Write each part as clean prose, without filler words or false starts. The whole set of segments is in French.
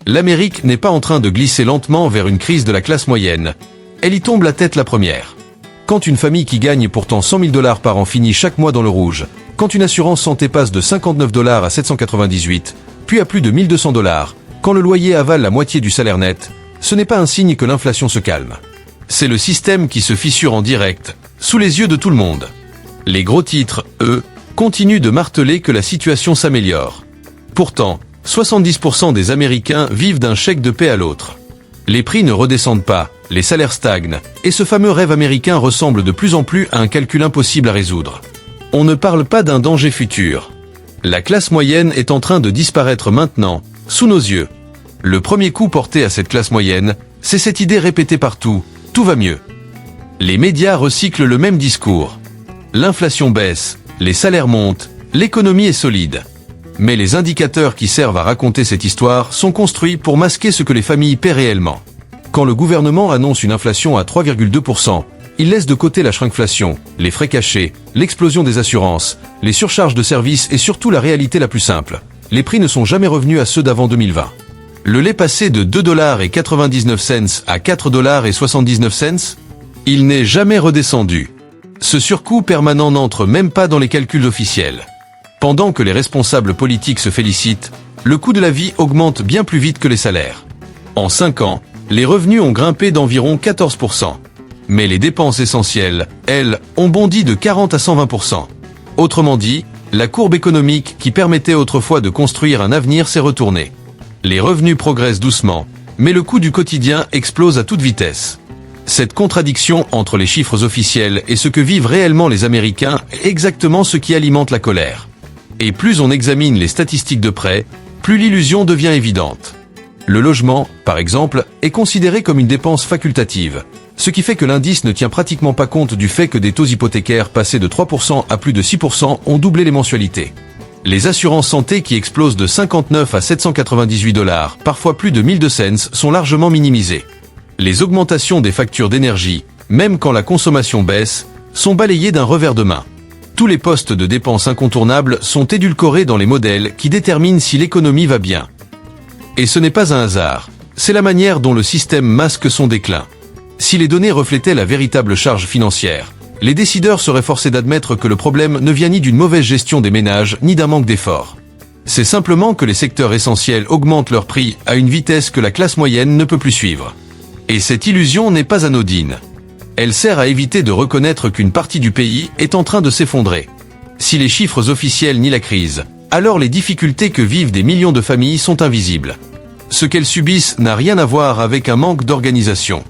L'Amérique n'est pas en train de glisser lentement vers une crise de la classe moyenne. Elle y tombe la tête la première. Quand une famille qui gagne pourtant 100 000 $ par an finit chaque mois dans le rouge, quand une assurance santé passe de 59 $ à 798, puis à plus de 1200 $, quand le loyer avale la moitié du salaire net, ce n'est pas un signe que l'inflation se calme. C'est le système qui se fissure en direct, sous les yeux de tout le monde. Les gros titres, eux, continuent de marteler que la situation s'améliore. Pourtant, 70% des Américains vivent d'un chèque de paie à l'autre. Les prix ne redescendent pas, les salaires stagnent, et ce fameux rêve américain ressemble de plus en plus à un calcul impossible à résoudre. On ne parle pas d'un danger futur. La classe moyenne est en train de disparaître maintenant, sous nos yeux. Le premier coup porté à cette classe moyenne, c'est cette idée répétée partout, tout va mieux. Les médias recyclent le même discours. L'inflation baisse, les salaires montent, l'économie est solide. Mais les indicateurs qui servent à raconter cette histoire sont construits pour masquer ce que les familles paient réellement. Quand le gouvernement annonce une inflation à 3,2%, il laisse de côté la shrinkflation, les frais cachés, l'explosion des assurances, les surcharges de services et surtout la réalité la plus simple. Les prix ne sont jamais revenus à ceux d'avant 2020. Le lait passé de 2,99 $ à 4,79 $, il n'est jamais redescendu. Ce surcoût permanent n'entre même pas dans les calculs officiels. Pendant que les responsables politiques se félicitent, le coût de la vie augmente bien plus vite que les salaires. En 5 ans, les revenus ont grimpé d'environ 14%. Mais les dépenses essentielles, elles, ont bondi de 40 à 120%. Autrement dit, la courbe économique qui permettait autrefois de construire un avenir s'est retournée. Les revenus progressent doucement, mais le coût du quotidien explose à toute vitesse. Cette contradiction entre les chiffres officiels et ce que vivent réellement les Américains est exactement ce qui alimente la colère. Et plus on examine les statistiques de près, plus l'illusion devient évidente. Le logement, par exemple, est considéré comme une dépense facultative, ce qui fait que l'indice ne tient pratiquement pas compte du fait que des taux hypothécaires passés de 3% à plus de 6% ont doublé les mensualités. Les assurances santé qui explosent de 59 à 798 $, parfois plus de 1200 $, sont largement minimisées. Les augmentations des factures d'énergie, même quand la consommation baisse, sont balayées d'un revers de main. Tous les postes de dépenses incontournables sont édulcorés dans les modèles qui déterminent si l'économie va bien. Et ce n'est pas un hasard, c'est la manière dont le système masque son déclin. Si les données reflétaient la véritable charge financière, les décideurs seraient forcés d'admettre que le problème ne vient ni d'une mauvaise gestion des ménages, ni d'un manque d'efforts. C'est simplement que les secteurs essentiels augmentent leurs prix à une vitesse que la classe moyenne ne peut plus suivre. Et cette illusion n'est pas anodine. Elle sert à éviter de reconnaître qu'une partie du pays est en train de s'effondrer. Si les chiffres officiels nient la crise, alors les difficultés que vivent des millions de familles sont invisibles. Ce qu'elles subissent n'a rien à voir avec un manque d'organisation.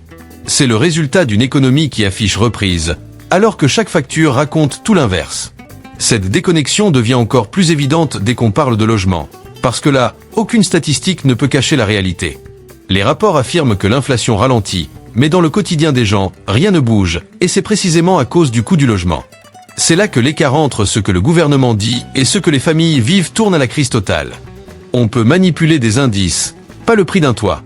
C'est le résultat d'une économie qui affiche reprise, alors que chaque facture raconte tout l'inverse. Cette déconnexion devient encore plus évidente dès qu'on parle de logement, parce que là, aucune statistique ne peut cacher la réalité. Les rapports affirment que l'inflation ralentit, mais dans le quotidien des gens, rien ne bouge, et c'est précisément à cause du coût du logement. C'est là que l'écart entre ce que le gouvernement dit et ce que les familles vivent tourne à la crise totale. On peut manipuler des indices, pas le prix d'un toit.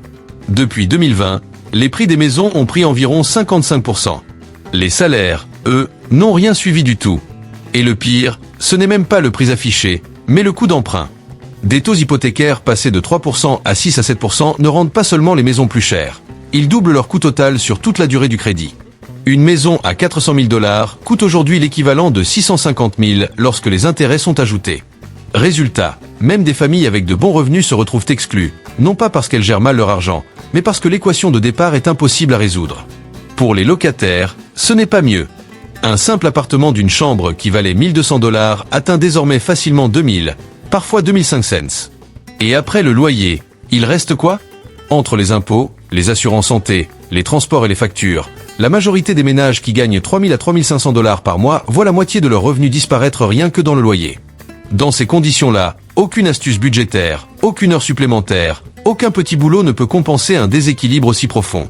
Depuis 2020, les prix des maisons ont pris environ 55%. Les salaires, eux, n'ont rien suivi du tout. Et le pire, ce n'est même pas le prix affiché, mais le coût d'emprunt. Des taux hypothécaires passés de 3% à 6 à 7% ne rendent pas seulement les maisons plus chères. Ils doublent leur coût total sur toute la durée du crédit. Une maison à 400 000 $ coûte aujourd'hui l'équivalent de 650 000 lorsque les intérêts sont ajoutés. Résultat, même des familles avec de bons revenus se retrouvent exclues, non pas parce qu'elles gèrent mal leur argent, mais parce que l'équation de départ est impossible à résoudre. Pour les locataires, ce n'est pas mieux. Un simple appartement d'une chambre qui valait 1200 $ atteint désormais facilement 2000, parfois 2500. Et après le loyer, il reste quoi? Entre les impôts, les assurances santé, les transports et les factures, la majorité des ménages qui gagnent 3000 à 3500 $ par mois voient la moitié de leurs revenus disparaître rien que dans le loyer. Dans ces conditions-là, aucune astuce budgétaire, aucune heure supplémentaire, aucun petit boulot ne peut compenser un déséquilibre aussi profond.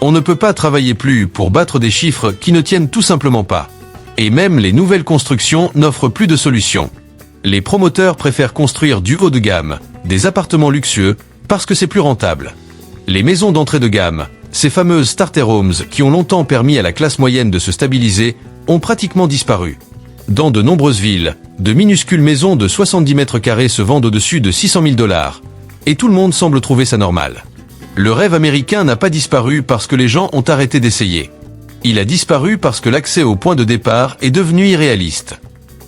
On ne peut pas travailler plus pour battre des chiffres qui ne tiennent tout simplement pas. Et même les nouvelles constructions n'offrent plus de solution. Les promoteurs préfèrent construire du haut de gamme, des appartements luxueux, parce que c'est plus rentable. Les maisons d'entrée de gamme, ces fameuses starter homes qui ont longtemps permis à la classe moyenne de se stabiliser, ont pratiquement disparu. Dans de nombreuses villes, de minuscules maisons de 70 mètres carrés se vendent au-dessus de 600 000 $. Et tout le monde semble trouver ça normal. Le rêve américain n'a pas disparu parce que les gens ont arrêté d'essayer. Il a disparu parce que l'accès au point de départ est devenu irréaliste.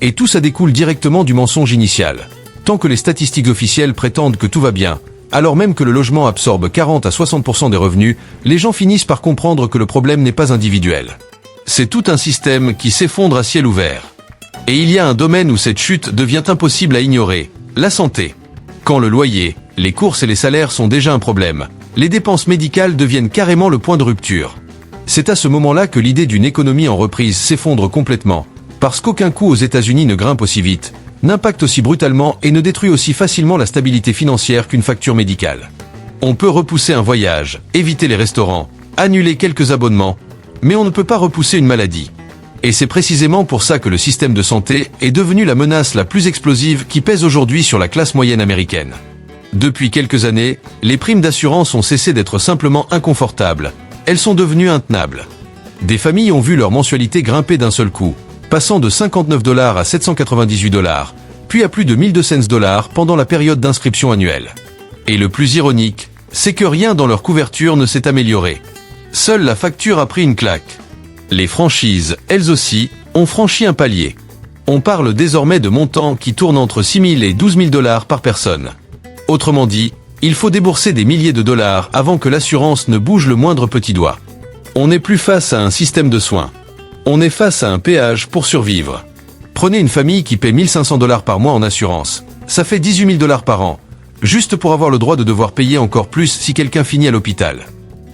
Et tout ça découle directement du mensonge initial. Tant que les statistiques officielles prétendent que tout va bien, alors même que le logement absorbe 40 à 60% des revenus, les gens finissent par comprendre que le problème n'est pas individuel. C'est tout un système qui s'effondre à ciel ouvert. Et il y a un domaine où cette chute devient impossible à ignorer, la santé. Quand le loyer, les courses et les salaires sont déjà un problème, les dépenses médicales deviennent carrément le point de rupture. C'est à ce moment-là que l'idée d'une économie en reprise s'effondre complètement, parce qu'aucun coût aux États-Unis ne grimpe aussi vite, n'impacte aussi brutalement et ne détruit aussi facilement la stabilité financière qu'une facture médicale. On peut repousser un voyage, éviter les restaurants, annuler quelques abonnements, mais on ne peut pas repousser une maladie. Et c'est précisément pour ça que le système de santé est devenu la menace la plus explosive qui pèse aujourd'hui sur la classe moyenne américaine. Depuis quelques années, les primes d'assurance ont cessé d'être simplement inconfortables, elles sont devenues intenables. Des familles ont vu leur mensualité grimper d'un seul coup, passant de $59 à $798, puis à plus de $1,200 pendant la période d'inscription annuelle. Et le plus ironique, c'est que rien dans leur couverture ne s'est amélioré. Seule la facture a pris une claque. Les franchises, elles aussi, ont franchi un palier. On parle désormais de montants qui tournent entre $6 000 et $12 000 par personne. Autrement dit, il faut débourser des milliers de dollars avant que l'assurance ne bouge le moindre petit doigt. On n'est plus face à un système de soins. On est face à un péage pour survivre. Prenez une famille qui paie $1 500 par mois en assurance. Ça fait $18 000 par an, juste pour avoir le droit de devoir payer encore plus si quelqu'un finit à l'hôpital.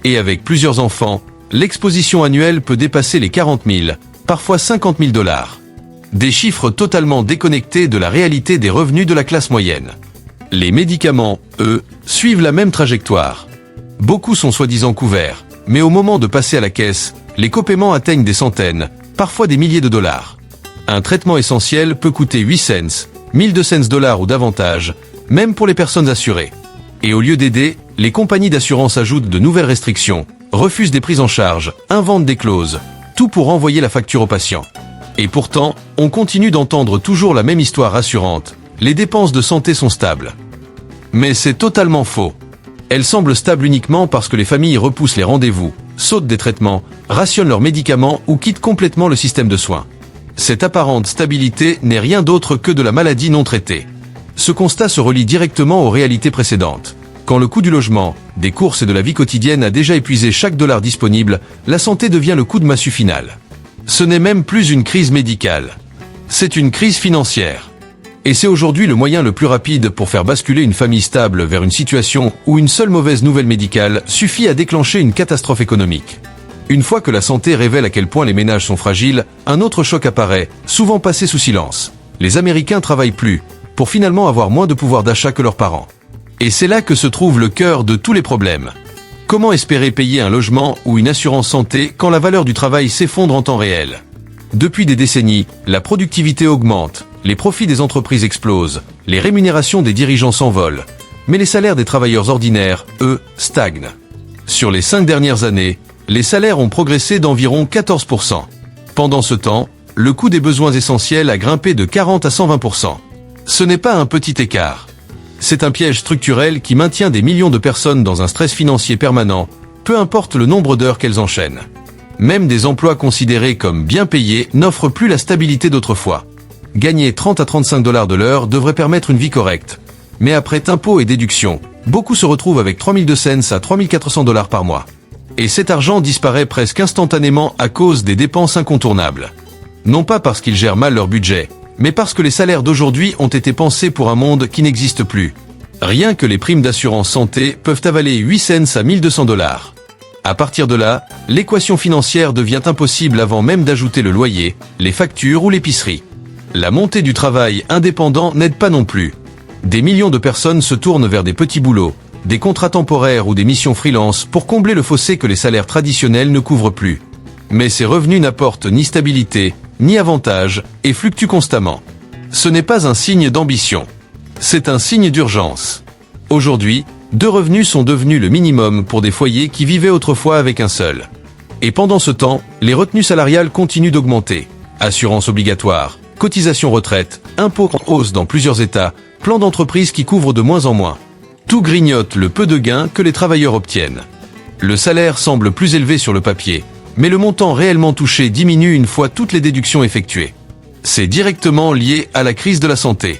Et avec plusieurs enfants, l'exposition annuelle peut dépasser les $40 000, parfois $50 000. Des chiffres totalement déconnectés de la réalité des revenus de la classe moyenne. Les médicaments, eux, suivent la même trajectoire. Beaucoup sont soi-disant couverts, mais au moment de passer à la caisse, les copaiements atteignent des centaines, parfois des milliers de dollars. Un traitement essentiel peut coûter 8 cents, $1,200 ou davantage, même pour les personnes assurées. Et au lieu d'aider, les compagnies d'assurance ajoutent de nouvelles restrictions, refusent des prises en charge, inventent des clauses, tout pour renvoyer la facture au patient. Et pourtant, on continue d'entendre toujours la même histoire rassurante. Les dépenses de santé sont stables. Mais c'est totalement faux. Elles semblent stables uniquement parce que les familles repoussent les rendez-vous, sautent des traitements, rationnent leurs médicaments ou quittent complètement le système de soins. Cette apparente stabilité n'est rien d'autre que de la maladie non traitée. Ce constat se relie directement aux réalités précédentes. Quand le coût du logement, des courses et de la vie quotidienne a déjà épuisé chaque dollar disponible, la santé devient le coup de massue final. Ce n'est même plus une crise médicale. C'est une crise financière. Et c'est aujourd'hui le moyen le plus rapide pour faire basculer une famille stable vers une situation où une seule mauvaise nouvelle médicale suffit à déclencher une catastrophe économique. Une fois que la santé révèle à quel point les ménages sont fragiles, un autre choc apparaît, souvent passé sous silence. Les Américains travaillent plus, pour finalement avoir moins de pouvoir d'achat que leurs parents. Et c'est là que se trouve le cœur de tous les problèmes. Comment espérer payer un logement ou une assurance santé quand la valeur du travail s'effondre en temps réel ? Depuis des décennies, la productivité augmente, les profits des entreprises explosent, les rémunérations des dirigeants s'envolent, mais les salaires des travailleurs ordinaires, eux, stagnent. Sur les 5 dernières années, les salaires ont progressé d'environ 14%. Pendant ce temps, le coût des besoins essentiels a grimpé de 40 à 120%. Ce n'est pas un petit écart. C'est un piège structurel qui maintient des millions de personnes dans un stress financier permanent, peu importe le nombre d'heures qu'elles enchaînent. Même des emplois considérés comme bien payés n'offrent plus la stabilité d'autrefois. Gagner 30 à 35 $ de l'heure devrait permettre une vie correcte. Mais après impôts et déductions, beaucoup se retrouvent avec 3200 à 3400 $ par mois. Et cet argent disparaît presque instantanément à cause des dépenses incontournables. Non pas parce qu'ils gèrent mal leur budget, mais parce que les salaires d'aujourd'hui ont été pensés pour un monde qui n'existe plus. Rien que les primes d'assurance santé peuvent avaler 8 cents à 1200 $. À partir de là, l'équation financière devient impossible avant même d'ajouter le loyer, les factures ou l'épicerie. La montée du travail indépendant n'aide pas non plus. Des millions de personnes se tournent vers des petits boulots, des contrats temporaires ou des missions freelance pour combler le fossé que les salaires traditionnels ne couvrent plus. Mais ces revenus n'apportent ni stabilité, ni avantage, et fluctuent constamment. Ce n'est pas un signe d'ambition. C'est un signe d'urgence. Aujourd'hui, 2 revenus sont devenus le minimum pour des foyers qui vivaient autrefois avec un seul. Et pendant ce temps, les retenues salariales continuent d'augmenter. Assurance obligatoire, cotisation retraite, impôts en hausse dans plusieurs États, plans d'entreprise qui couvrent de moins en moins. Tout grignote le peu de gains que les travailleurs obtiennent. Le salaire semble plus élevé sur le papier, mais le montant réellement touché diminue une fois toutes les déductions effectuées. C'est directement lié à la crise de la santé.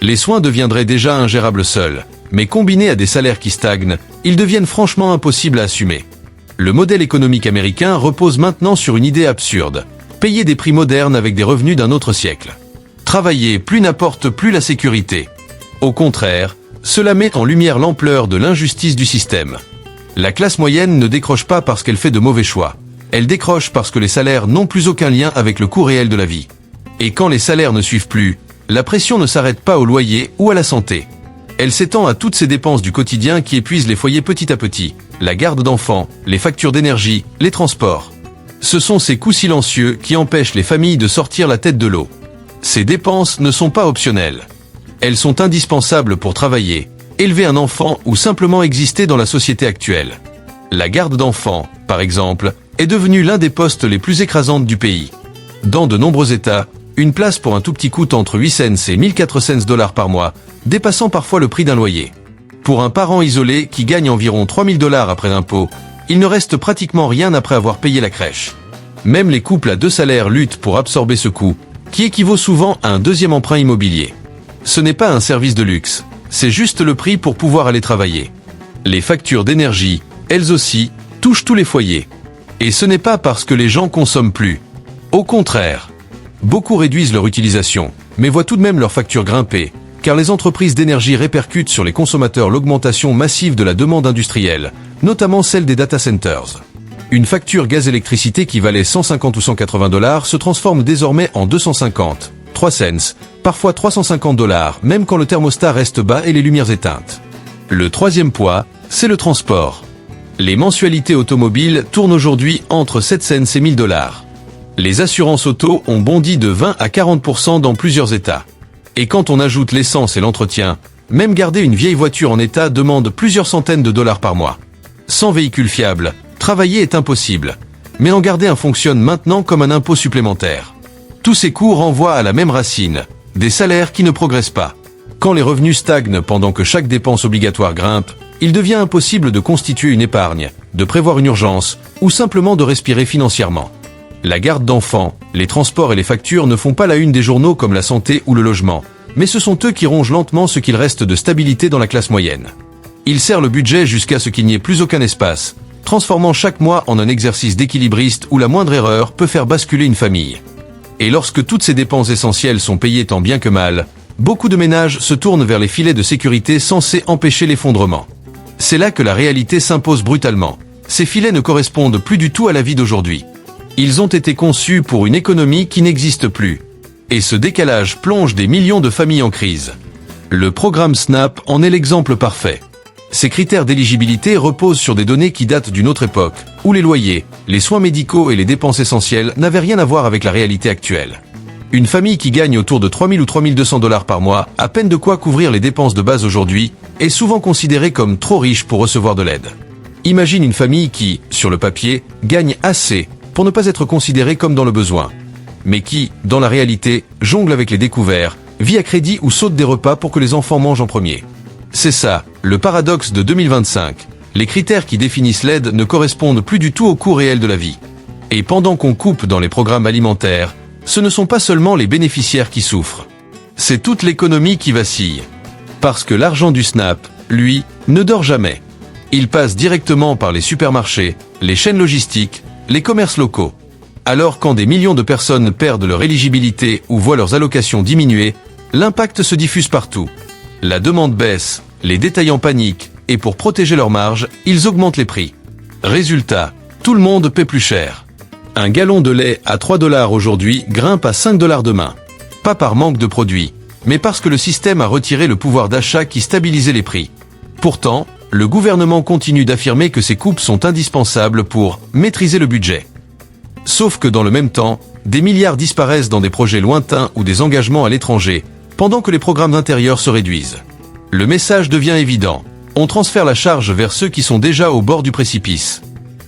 Les soins deviendraient déjà ingérables seuls, mais combinés à des salaires qui stagnent, ils deviennent franchement impossibles à assumer. Le modèle économique américain repose maintenant sur une idée absurde: payer des prix modernes avec des revenus d'un autre siècle. Travailler plus n'apporte plus la sécurité. Au contraire, cela met en lumière l'ampleur de l'injustice du système. La classe moyenne ne décroche pas parce qu'elle fait de mauvais choix. Elle décroche parce que les salaires n'ont plus aucun lien avec le coût réel de la vie. Et quand les salaires ne suivent plus, la pression ne s'arrête pas au loyer ou à la santé. Elle s'étend à toutes ces dépenses du quotidien qui épuisent les foyers petit à petit: la garde d'enfants, les factures d'énergie, les transports. Ce sont ces coûts silencieux qui empêchent les familles de sortir la tête de l'eau. Ces dépenses ne sont pas optionnelles. Elles sont indispensables pour travailler, élever un enfant ou simplement exister dans la société actuelle. La garde d'enfants, par exemple, est devenue l'un des postes les plus écrasantes du pays. Dans de nombreux États, une place pour un tout petit coûte entre 8 cents et 1400 dollars par mois, dépassant parfois le prix d'un loyer. Pour un parent isolé qui gagne environ 3000 dollars après impôt, il ne reste pratiquement rien après avoir payé la crèche. Même les couples à 2 salaires luttent pour absorber ce coût, qui équivaut souvent à un deuxième emprunt immobilier. Ce n'est pas un service de luxe, c'est juste le prix pour pouvoir aller travailler. Les factures d'énergie, elles aussi, touchent tous les foyers. Et ce n'est pas parce que les gens consomment plus. Au contraire, beaucoup réduisent leur utilisation, mais voient tout de même leurs factures grimper, car les entreprises d'énergie répercutent sur les consommateurs l'augmentation massive de la demande industrielle, notamment celle des data centers. Une facture gaz-électricité qui valait 150 ou 180 dollars se transforme désormais en 250, 3 cents, parfois 350 dollars, même quand le thermostat reste bas et les lumières éteintes. Le troisième poids, c'est le transport. Les mensualités automobiles tournent aujourd'hui entre 7 cents et 1000 dollars. Les assurances auto ont bondi de 20 à 40% dans plusieurs États. Et quand on ajoute l'essence et l'entretien, même garder une vieille voiture en état demande plusieurs centaines de dollars par mois. Sans véhicule fiable, travailler est impossible. Mais en garder un fonctionne maintenant comme un impôt supplémentaire. Tous ces coûts renvoient à la même racine, des salaires qui ne progressent pas. Quand les revenus stagnent pendant que chaque dépense obligatoire grimpe, il devient impossible de constituer une épargne, de prévoir une urgence, ou simplement de respirer financièrement. La garde d'enfants, les transports et les factures ne font pas la une des journaux comme la santé ou le logement, mais ce sont eux qui rongent lentement ce qu'il reste de stabilité dans la classe moyenne. Ils serrent le budget jusqu'à ce qu'il n'y ait plus aucun espace, transformant chaque mois en un exercice d'équilibriste où la moindre erreur peut faire basculer une famille. Et lorsque toutes ces dépenses essentielles sont payées tant bien que mal, beaucoup de ménages se tournent vers les filets de sécurité censés empêcher l'effondrement. C'est là que la réalité s'impose brutalement. Ces filets ne correspondent plus du tout à la vie d'aujourd'hui. Ils ont été conçus pour une économie qui n'existe plus. Et ce décalage plonge des millions de familles en crise. Le programme SNAP en est l'exemple parfait. Ces critères d'éligibilité reposent sur des données qui datent d'une autre époque, où les loyers, les soins médicaux et les dépenses essentielles n'avaient rien à voir avec la réalité actuelle. Une famille qui gagne autour de 3000 ou 3200 dollars par mois, à peine de quoi couvrir les dépenses de base aujourd'hui, est souvent considérée comme trop riche pour recevoir de l'aide. Imagine une famille qui, sur le papier, gagne assez pour ne pas être considérée comme dans le besoin, mais qui, dans la réalité, jongle avec les découverts, vit à crédit ou saute des repas pour que les enfants mangent en premier. C'est ça, le paradoxe de 2025. Les critères qui définissent l'aide ne correspondent plus du tout au coût réel de la vie. Et pendant qu'on coupe dans les programmes alimentaires, ce ne sont pas seulement les bénéficiaires qui souffrent. C'est toute l'économie qui vacille. Parce que l'argent du SNAP, lui, ne dort jamais. Il passe directement par les supermarchés, les chaînes logistiques, les commerces locaux. Alors quand des millions de personnes perdent leur éligibilité ou voient leurs allocations diminuer, l'impact se diffuse partout. La demande baisse, les détaillants paniquent, et pour protéger leurs marges, ils augmentent les prix. Résultat, tout le monde paie plus cher. Un gallon de lait à 3 dollars aujourd'hui grimpe à 5 dollars demain. Pas par manque de produits, mais parce que le système a retiré le pouvoir d'achat qui stabilisait les prix. Pourtant, le gouvernement continue d'affirmer que ces coupes sont indispensables pour maîtriser le budget. Sauf que dans le même temps, des milliards disparaissent dans des projets lointains ou des engagements à l'étranger, pendant que les programmes d'intérieur se réduisent. Le message devient évident. On transfère la charge vers ceux qui sont déjà au bord du précipice.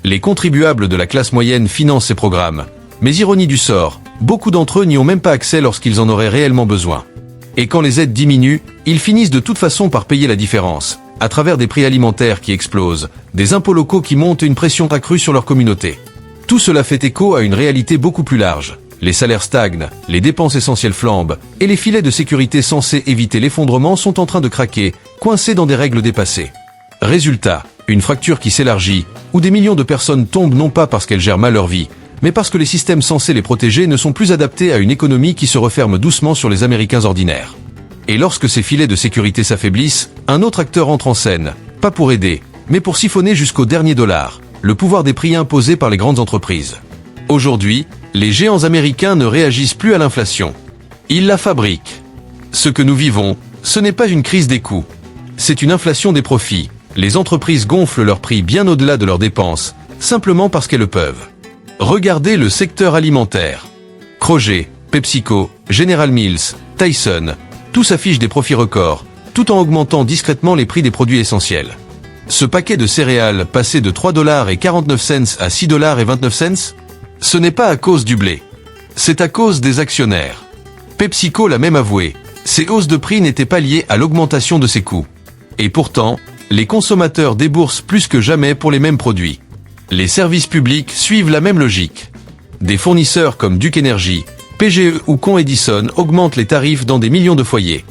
Les contribuables de la classe moyenne financent ces programmes. Mais ironie du sort, beaucoup d'entre eux n'y ont même pas accès lorsqu'ils en auraient réellement besoin. Et quand les aides diminuent, ils finissent de toute façon par payer la différence, à travers des prix alimentaires qui explosent, des impôts locaux qui montent et une pression accrue sur leur communauté. Tout cela fait écho à une réalité beaucoup plus large. Les salaires stagnent, les dépenses essentielles flambent, et les filets de sécurité censés éviter l'effondrement sont en train de craquer, coincés dans des règles dépassées. Résultat, une fracture qui s'élargit, où des millions de personnes tombent non pas parce qu'elles gèrent mal leur vie, mais parce que les systèmes censés les protéger ne sont plus adaptés à une économie qui se referme doucement sur les Américains ordinaires. Et lorsque ces filets de sécurité s'affaiblissent, un autre acteur entre en scène, pas pour aider, mais pour siphonner jusqu'au dernier dollar, le pouvoir des prix imposés par les grandes entreprises. Aujourd'hui, les géants américains ne réagissent plus à l'inflation. Ils la fabriquent. Ce que nous vivons, ce n'est pas une crise des coûts. C'est une inflation des profits. Les entreprises gonflent leurs prix bien au-delà de leurs dépenses, simplement parce qu'elles le peuvent. Regardez le secteur alimentaire. Kroger, PepsiCo, General Mills, Tyson, tous affichent des profits records, tout en augmentant discrètement les prix des produits essentiels. Ce paquet de céréales passé de 3,49$ à 6,29$, ce n'est pas à cause du blé. C'est à cause des actionnaires. PepsiCo l'a même avoué, ces hausses de prix n'étaient pas liées à l'augmentation de ses coûts. Et pourtant, les consommateurs déboursent plus que jamais pour les mêmes produits. Les services publics suivent la même logique. Des fournisseurs comme Duke Energy, PGE ou Con Edison augmentent les tarifs dans des millions de foyers.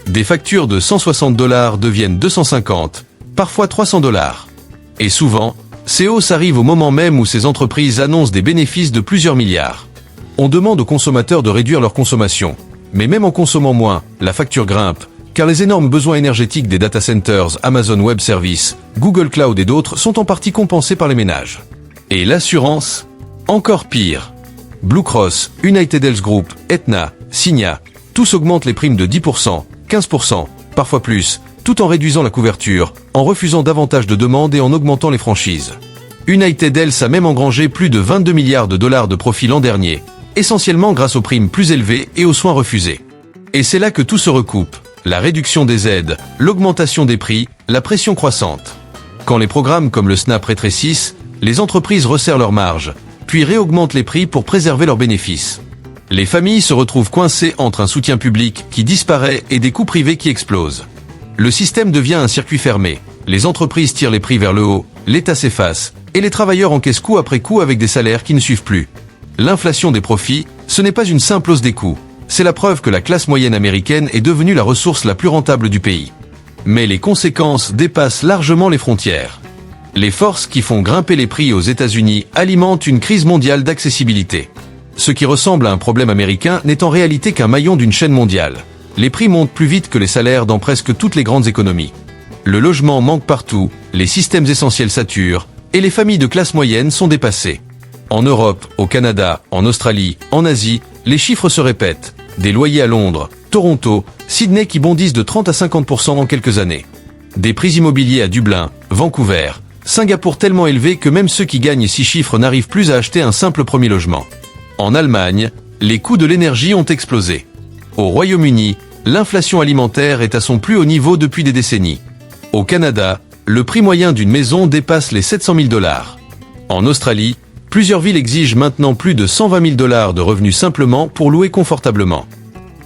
Des factures de $160 deviennent 250, parfois $300. Et souvent, ces hausses arrivent au moment même où ces entreprises annoncent des bénéfices de plusieurs milliards. On demande aux consommateurs de réduire leur consommation. Mais même en consommant moins, la facture grimpe, car les énormes besoins énergétiques des data centers, Amazon Web Services, Google Cloud et d'autres sont en partie compensés par les ménages. Et l'assurance? Encore pire. Blue Cross, United Health Group, Aetna, Cigna, tous augmentent les primes de 10%, 15%, parfois plus, tout en réduisant la couverture, en refusant davantage de demandes et en augmentant les franchises. United Health a même engrangé plus de 22 milliards de dollars de profit l'an dernier, essentiellement grâce aux primes plus élevées et aux soins refusés. Et c'est là que tout se recoupe. La réduction des aides, l'augmentation des prix, la pression croissante. Quand les programmes comme le SNAP rétrécissent, les entreprises resserrent leurs marges, puis réaugmentent les prix pour préserver leurs bénéfices. Les familles se retrouvent coincées entre un soutien public qui disparaît et des coûts privés qui explosent. Le système devient un circuit fermé. Les entreprises tirent les prix vers le haut, l'État s'efface, et les travailleurs encaissent coup après coup avec des salaires qui ne suivent plus. L'inflation des profits, ce n'est pas une simple hausse des coûts. C'est la preuve que la classe moyenne américaine est devenue la ressource la plus rentable du pays. Mais les conséquences dépassent largement les frontières. Les forces qui font grimper les prix aux États-Unis alimentent une crise mondiale d'accessibilité. Ce qui ressemble à un problème américain n'est en réalité qu'un maillon d'une chaîne mondiale. Les prix montent plus vite que les salaires dans presque toutes les grandes économies. Le logement manque partout, les systèmes essentiels saturent, et les familles de classe moyenne sont dépassées. En Europe, au Canada, en Australie, en Asie, les chiffres se répètent. Des loyers à Londres, Toronto, Sydney qui bondissent de 30 à 50% en quelques années. Des prix immobiliers à Dublin, Vancouver, Singapour tellement élevés que même ceux qui gagnent 6 chiffres n'arrivent plus à acheter un simple premier logement. En Allemagne, les coûts de l'énergie ont explosé. Au Royaume-Uni, l'inflation alimentaire est à son plus haut niveau depuis des décennies. Au Canada, le prix moyen d'une maison dépasse les $700 000. En Australie, plusieurs villes exigent maintenant plus de $120 000 de revenus simplement pour louer confortablement.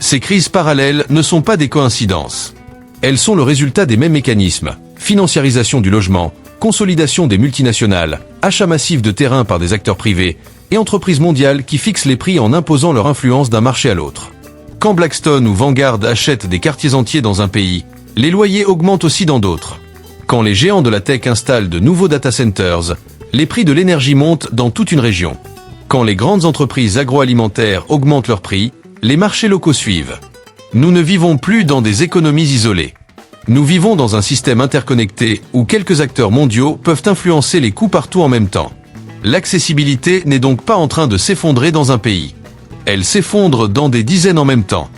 Ces crises parallèles ne sont pas des coïncidences. Elles sont le résultat des mêmes mécanismes. Financiarisation du logement, consolidation des multinationales, achat massif de terrains par des acteurs privés et entreprises mondiales qui fixent les prix en imposant leur influence d'un marché à l'autre. Quand Blackstone ou Vanguard achètent des quartiers entiers dans un pays, les loyers augmentent aussi dans d'autres. Quand les géants de la tech installent de nouveaux data centers, les prix de l'énergie montent dans toute une région. Quand les grandes entreprises agroalimentaires augmentent leurs prix, les marchés locaux suivent. Nous ne vivons plus dans des économies isolées. Nous vivons dans un système interconnecté où quelques acteurs mondiaux peuvent influencer les coûts partout en même temps. L'accessibilité n'est donc pas en train de s'effondrer dans un pays. Elle s'effondre dans des dizaines en même temps.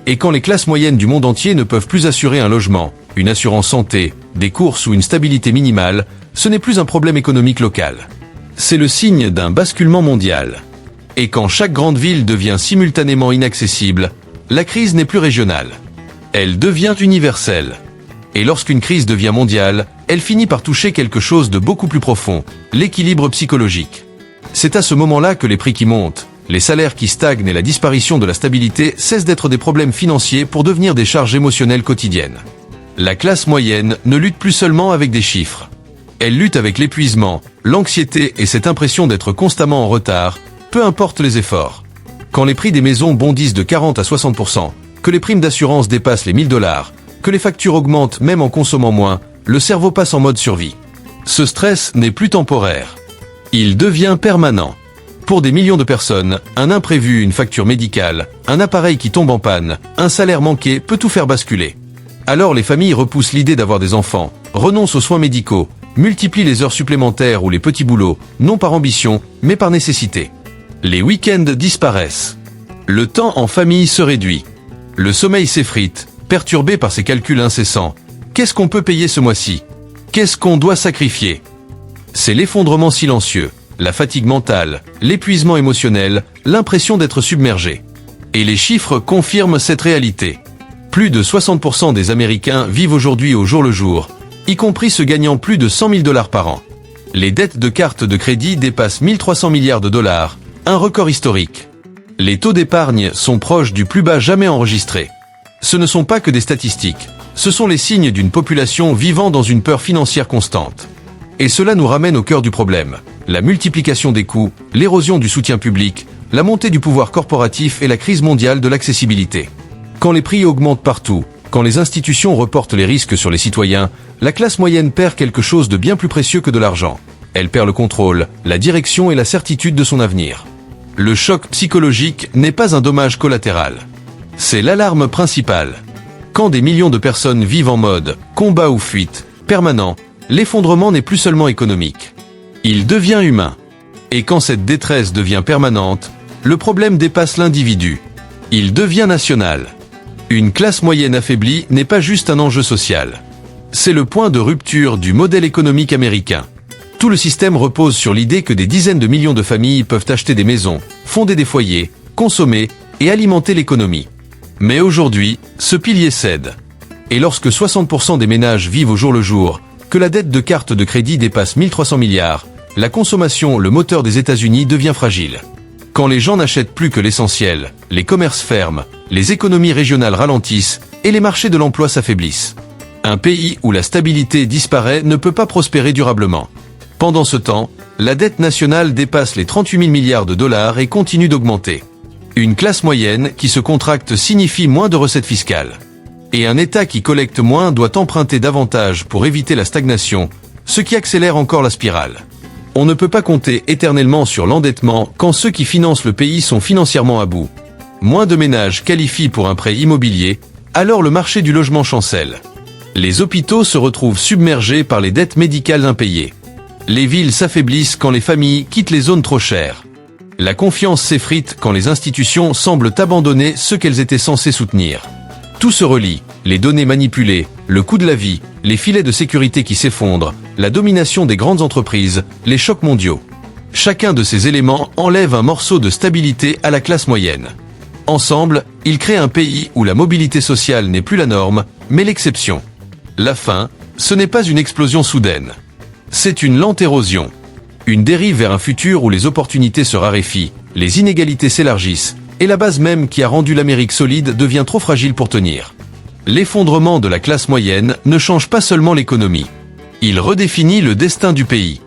Et quand les classes moyennes du monde entier ne peuvent plus assurer un logement, une assurance santé, des courses ou une stabilité minimale, ce n'est plus un problème économique local. C'est le signe d'un basculement mondial. Et quand chaque grande ville devient simultanément inaccessible, la crise n'est plus régionale. Elle devient universelle. Et lorsqu'une crise devient mondiale, elle finit par toucher quelque chose de beaucoup plus profond, l'équilibre psychologique. C'est à ce moment-là que les prix qui montent, les salaires qui stagnent et la disparition de la stabilité cessent d'être des problèmes financiers pour devenir des charges émotionnelles quotidiennes. La classe moyenne ne lutte plus seulement avec des chiffres. Elle lutte avec l'épuisement, l'anxiété et cette impression d'être constamment en retard, peu importe les efforts. Quand les prix des maisons bondissent de 40 à 60%, que les primes d'assurance dépassent les $1000, que les factures augmentent même en consommant moins, le cerveau passe en mode survie. Ce stress n'est plus temporaire. Il devient permanent. Pour des millions de personnes, un imprévu, une facture médicale, un appareil qui tombe en panne, un salaire manqué peut tout faire basculer. Alors les familles repoussent l'idée d'avoir des enfants, renoncent aux soins médicaux, multiplient les heures supplémentaires ou les petits boulots, non par ambition, mais par nécessité. Les week-ends disparaissent. Le temps en famille se réduit. Le sommeil s'effrite, perturbé par ces calculs incessants. Qu'est-ce qu'on peut payer ce mois-ci? Qu'est-ce qu'on doit sacrifier? C'est l'effondrement silencieux, la fatigue mentale, l'épuisement émotionnel, l'impression d'être submergé. Et les chiffres confirment cette réalité. Plus de 60% des Américains vivent aujourd'hui au jour le jour, y compris ceux gagnant plus de $100 000 par an. Les dettes de cartes de crédit dépassent 1300 milliards de dollars, un record historique. Les taux d'épargne sont proches du plus bas jamais enregistré. Ce ne sont pas que des statistiques, ce sont les signes d'une population vivant dans une peur financière constante. Et cela nous ramène au cœur du problème. La multiplication des coûts, l'érosion du soutien public, la montée du pouvoir corporatif et la crise mondiale de l'accessibilité. Quand les prix augmentent partout, quand les institutions reportent les risques sur les citoyens, la classe moyenne perd quelque chose de bien plus précieux que de l'argent. Elle perd le contrôle, la direction et la certitude de son avenir. Le choc psychologique n'est pas un dommage collatéral. C'est l'alarme principale. Quand des millions de personnes vivent en mode combat ou fuite permanent, l'effondrement n'est plus seulement économique. Il devient humain. Et quand cette détresse devient permanente, le problème dépasse l'individu. Il devient national. Une classe moyenne affaiblie n'est pas juste un enjeu social. C'est le point de rupture du modèle économique américain. Tout le système repose sur l'idée que des dizaines de millions de familles peuvent acheter des maisons, fonder des foyers, consommer et alimenter l'économie. Mais aujourd'hui, ce pilier cède. Et lorsque 60% des ménages vivent au jour le jour, que la dette de carte de crédit dépasse 1300 milliards, la consommation, le moteur des États-Unis, devient fragile. Quand les gens n'achètent plus que l'essentiel, les commerces ferment, les économies régionales ralentissent et les marchés de l'emploi s'affaiblissent. Un pays où la stabilité disparaît ne peut pas prospérer durablement. Pendant ce temps, la dette nationale dépasse les 38 000 milliards de dollars et continue d'augmenter. Une classe moyenne qui se contracte signifie moins de recettes fiscales. Et un État qui collecte moins doit emprunter davantage pour éviter la stagnation, ce qui accélère encore la spirale. On ne peut pas compter éternellement sur l'endettement quand ceux qui financent le pays sont financièrement à bout. Moins de ménages qualifient pour un prêt immobilier, alors le marché du logement chancelle. Les hôpitaux se retrouvent submergés par les dettes médicales impayées. Les villes s'affaiblissent quand les familles quittent les zones trop chères. La confiance s'effrite quand les institutions semblent abandonner ceux qu'elles étaient censées soutenir. Tout se relie, les données manipulées, le coût de la vie, les filets de sécurité qui s'effondrent, la domination des grandes entreprises, les chocs mondiaux. Chacun de ces éléments enlève un morceau de stabilité à la classe moyenne. Ensemble, ils créent un pays où la mobilité sociale n'est plus la norme, mais l'exception. La fin, ce n'est pas une explosion soudaine. C'est une lente érosion. Une dérive vers un futur où les opportunités se raréfient, les inégalités s'élargissent, et la base même qui a rendu l'Amérique solide devient trop fragile pour tenir. L'effondrement de la classe moyenne ne change pas seulement l'économie. Il redéfinit le destin du pays.